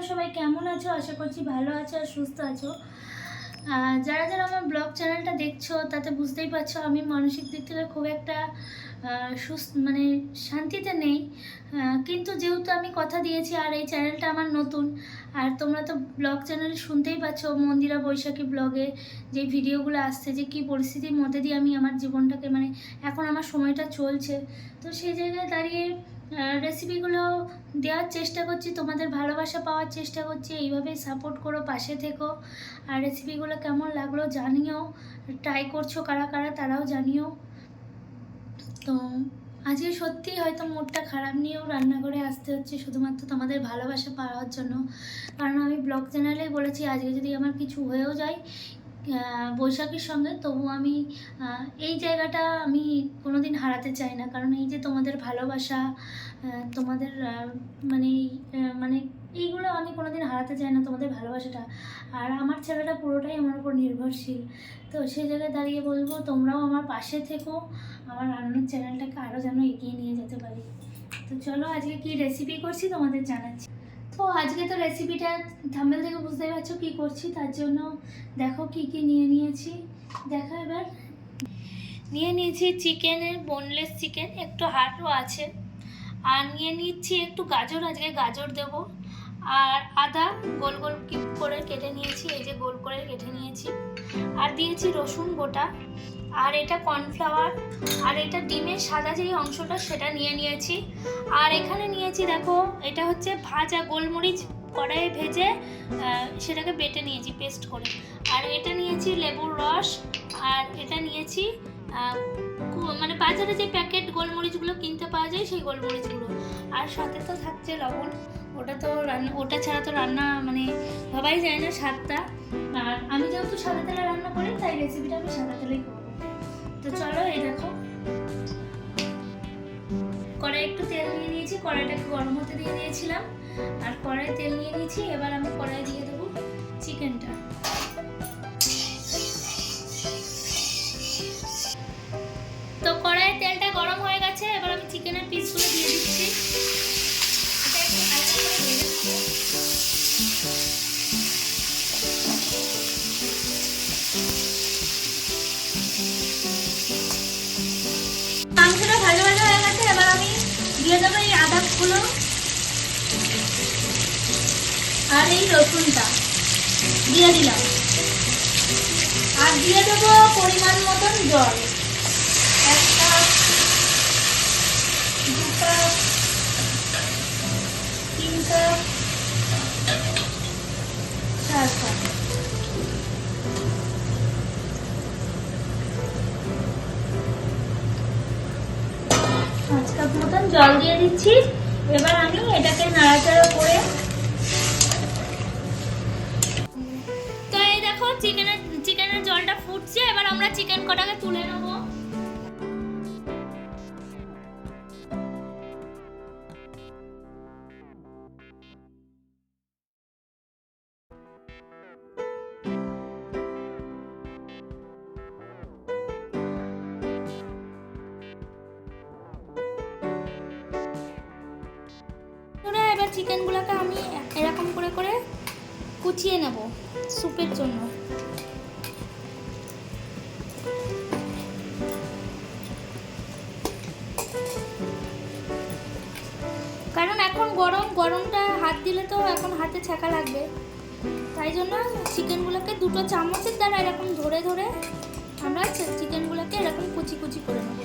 তোমরা সবাই কেমন আছো? আশা করছি ভালো আছো আর সুস্থ আছো। যারা যারা আমার ব্লগ চ্যানেলটা দেখছো তাতে বুঝতেই পারছো আমি মানসিক দিক থেকে খুব একটা সুস্থ মানে শান্তিতে নেই। কিন্তু যেহেতু আমি কথা দিয়েছি আর এই চ্যানেলটা আমার নতুন, আর তোমরা তো ব্লগ চ্যানেল শুনতেই পাচ্ছ মন্দিরা বৈশাখী ব্লগে যে ভিডিওগুলো আসছে, যে কী পরিস্থিতির মধ্যে দিয়ে আমি আমার জীবনটাকে মানে এখন আমার সময়টা চলছে, তো সেই জায়গায় দাঁড়িয়ে রেসিপিগুলো দেওয়ার চেষ্টা করছি, তোমাদের ভালোবাসা পাওয়ার চেষ্টা করছি। এইভাবেই সাপোর্ট করো, পাশে থেকো। আর রেসিপিগুলো কেমন লাগলো জানিও, ট্রাই করছো কারা কারা তারাও জানিও। তো আজকে সত্যিই হয়তো মুডটা খারাপ নিয়েও রান্নাঘরে আসতে হচ্ছে শুধুমাত্র তোমাদের ভালোবাসা পাওয়ার জন্য। কারণ আমি ব্লগ চ্যানেলেই বলেছি আজকে যদি আমার কিছু হয়েও যায় বৈশাখীর সঙ্গে, তবু আমি এই জায়গাটা আমি কোনোদিন হারাতে চাই না। কারণ এই যে তোমাদের ভালোবাসা, তোমাদের মানে মানে এইগুলো আমি কোনোদিন হারাতে চাই না, তোমাদের ভালোবাসাটা। আর আমার ছেলেটা পুরোটাই আমার উপর নির্ভরশীল। তো সেই জায়গায় দাঁড়িয়ে বলবো তোমরাও আমার পাশে থেকো, আমার রান্নার চ্যানেলটাকে আরও যেন এগিয়ে নিয়ে যেতে পারি। তো চলো আজকে কি রেসিপি করছি তোমাদের জানাচ্ছি। তো আজকে তো রেসিপিটা থাম্বনেল থেকে বুঝতে পারছো কী করছি, তার জন্য দেখো কি কি নিয়ে নিয়েছি। দেখো এবার নিয়ে নিয়েছি চিকেনের বোনলেস চিকেন, একটু হাড়ও আছে। আর নিয়ে নিচ্ছি একটু গাজর, আজকে গাজর দেবো। আর আদা গোল গোল কিউব করে কেটে নিয়েছি, এই যে গোল করে কেটে নিয়েছি। আর দিয়েছি রসুন গোটা। আর এটা কর্নফ্লাওয়ার, আর এটা ডিমের সাদা যেই অংশটা সেটা নিয়ে নিয়েছি। আর এখানে নিয়েছি দেখো, এটা হচ্ছে ভাজা গোলমরিচ কড়াইয়ে ভেজে সেটাকে বেটে নিয়েছি পেস্ট করে। আর এটা নিয়েছি লেবুর রস। আর এটা নিয়েছি মানে বাজারে যে প্যাকেট গোলমরিচগুলো কিনতে পাওয়া যায় সেই গোলমরিচগুলো। আর সাথে তো থাকছে লবণ, ওটা তো ওটা ছাড়া তো রান্না মানে ভাবাই যায় না স্বাদটা। আর আমি যেহেতু সাদা তেলে রান্না করি তাই রেসিপিটা আমি সাদা তেলেই করবো। তো চলো এই দেখো কড়াই একটু তেল নিয়ে নিয়েছি, কড়াইটাকে গরম হতে দিয়ে দিয়েছিলাম। আর কড়াই তেল নিয়ে নিয়েছি, এবার আমি কড়াই দিয়ে দেবো চিকেনটা। তো কড়াইয়ের তেলটা গরম হয়ে গেছে, এবার আমি চিকেনের পিসগুলো দিয়ে দিচ্ছি। এটা একটু হালকা করে ভেজে নেবো। মাংসটা ভাজা ভাজা হয়ে গেছে, এবার আমি দিয়ে দেবো এই আদাগুলো আর এই রসুনটা দিয়ে দিলাম। আর দিয়ে দেবো পরিমাণ মতন জল, 1 cup, 2 cup, 3 cup, 4 cup. 5 cup মতন জল দিয়ে দিচ্ছি। এবার আমি এটাকে নাড়াচাড়া করে, তো এই দেখো চিকেনের জলটা ফুটছে, এবার আমরা চিকেন কটাকে তুলে নেব। এবার চিকেনগুলোকে আমি এরকম করে করে কুচিয়ে নেব স্যুপের জন্য। কারণ এখন গরমটা হাত দিলে তো এখন হাতে ছ্যাঁকা লাগবে, তাই জন্য চিকেনগুলোকে দুটো চামচের দ্বারা এরকম ধরে ধরে আমরা চিকেনগুলোকে এরকম কুচি কুচি করে নেব।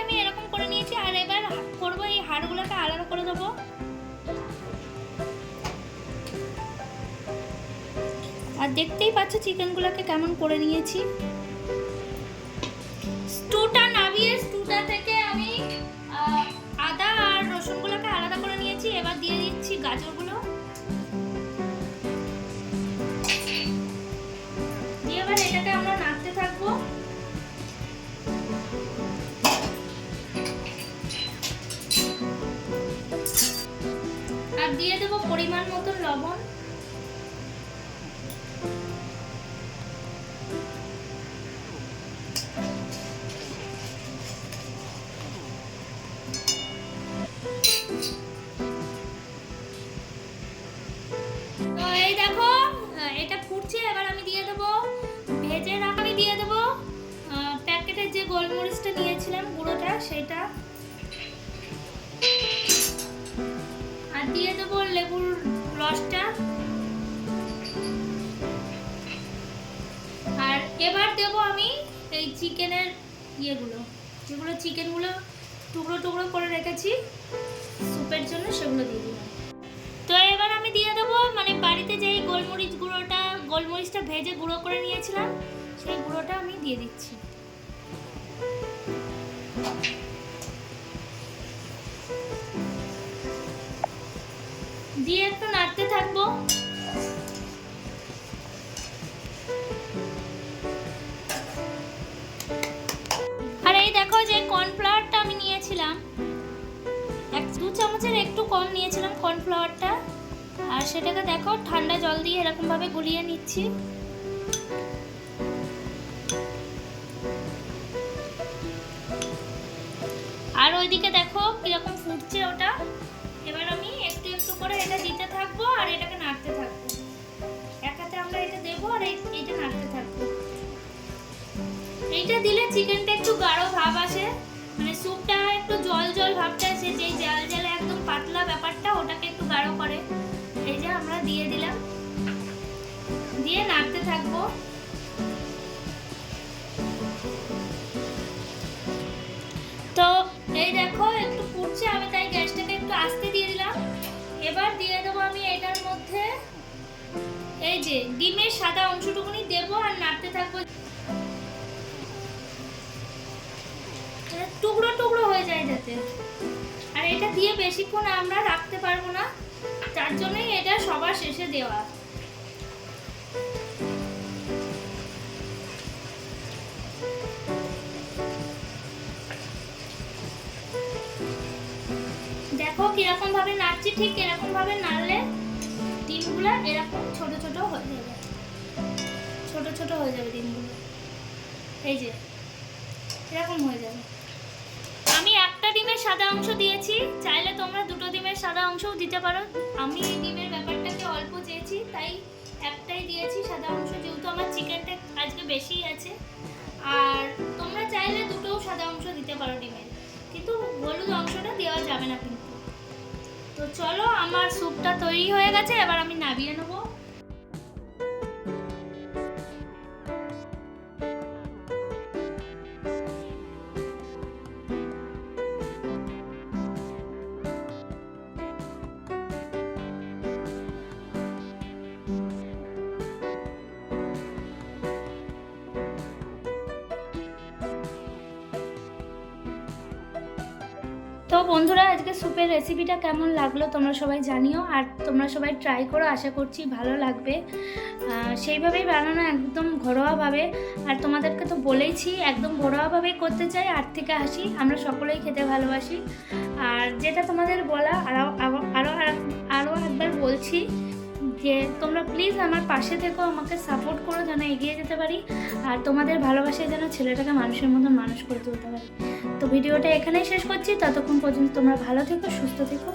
আমি এরকম করে নিয়েছি, আর এবার করবো এই হাড়গুলোকে আলাদা করে দেবো। আর দেখতেই পাচ্ছ চিকেনগুলোকে কেমন করে নিয়েছি। স্টুটা নামিয়ে স্টুটা থেকে আমি আদা আর রসুনগুলোকে আলাদা করে নিয়েছি। এবার দিয়ে দিচ্ছি গাজরগুলো, দিয়ে এবার এটাকে আমরা নাড়তে থাকবো। আর দিয়ে দেবো পরিমাণ মতন লবণ। রেখেছিলাম গুঁড়োটা সেটা, আর দিয়ে দেবো লেবুর রসটা। আর এবার দেবো আমি এই চিকেনের ইয়েগুলো, যেগুলো চিকেনগুলো টুকরো টুকরো করে রেখেছি স্যুপের জন্য, সেগুলো দিয়ে দিলাম। তো এবার আমি দিয়ে দেবো মানে বাড়িতে যেই গোলমরিচটা ভেজে গুঁড়ো করে নিয়েছিলাম সেই গুঁড়োটা আমি দিয়ে দিচ্ছি। দিয়ে একটু নাড়তে থাকবো। আর এই দেখো যে কর্নফ্লাওয়ারটা আমি নিয়েছিলাম, 1-2 চামচের একটু কম নিয়েছিলাম কর্নফ্লাওয়ারটা, আর সেটাকে দেখো ঠান্ডা জল দিয়ে এরকম ভাবে গুলিয়ে নিচ্ছি। আর ওইদিকে দেখো কিরকম ফুটছে ওটা। এবার আমি একটু একটু করে এটা দিতে থাকবো আর এটাকে নাড়তে থাকবো। এক হাতে আমরা এটা দেবো আর এইটা নাড়তে থাকবো। এইটা দিলে চিকেনটা একটু গাঢ় ভাব আসে, মানে স্যুপটা একটু জল জল ভাবটা আসে, যেই জাল জালে একদম পাতলা ব্যাপারটা ওটাকে একটু গাঢ় করে। এই যে আমরা দিয়ে দিলাম, দিয়ে নাড়তে থাকবো। তো এই দেখো একটু ফুটছে, আমি তাই গ্যাসটাকে একটু আস্তে দিয়ে দিলাম। এবার দিয়ে দেবো আমি এটার মধ্যে এই যে ডিমের সাদা অংশটুকুনি দেবো আর নাড়তে থাকবো, টুকরো টুকরো হয়ে যায় যাতে। আর এটা দিয়ে বেশিক্ষণ আমরা রাখতে পারবো না, তার জন্যই এটা সবার শেষে দেওয়া। দেখো কিরকম ভাবে নাড়ছি, ঠিক এরকম ভাবে নাড়লে ডিমগুলো এরকম ছোট ছোট হয়ে যাবে, ছোট ছোট হয়ে যাবে ডিমগুলো। এই যে এরকম হয়ে যাবে। আমি একটা ডিমের সাদা অংশ দিয়েছি, চাইলে তোমরা 2টো ডিমের সাদা অংশও দিতে পারো। আমি এই ডিমের ব্যাপারটাকে অল্প চেয়েছি তাই একটাই দিয়েছি সাদা অংশ, যেহেতু আমার চিকেনটা আজকে বেশি আছে। আর তোমরা চাইলে 2টোও সাদা অংশ দিতে পারো ডিমের, কিন্তু হলুদ অংশটা দেওয়া যাবে না কিন্তু। তো চলো আমার স্যুপটা তৈরি হয়ে গেছে, এবার আমি নামিয়ে নেবো। তো বন্ধুরা আজকে স্যুপের রেসিপিটা কেমন লাগলো তোমরা সবাই জানিও, আর তোমরা সবাই ট্রাই করো, আশা করছি ভালো লাগবে। সেইভাবেই বানানো একদম ঘরোয়াভাবে। আর তোমাদেরকে তো বলেইছি একদম ঘরোয়াভাবেই করতে চাই, 8 থেকে 80 আমরা সকলেই খেতে ভালোবাসি। আর যেটা তোমাদের বলা আরও একবার বলছি যে তোমরা প্লিজ আমার পাশে থেকো, আমাকে সাপোর্ট করো যেন এগিয়ে যেতে পারি, আর তোমাদের ভালোবাসায় যেন ছেলেটাকে মানুষের মতন মানুষ করে তুলতে পারি। তো ভিডিওটা এখানেই শেষ করছি, ততক্ষণ পর্যন্ত তোমরা ভালো থেকো, সুস্থ থেকো।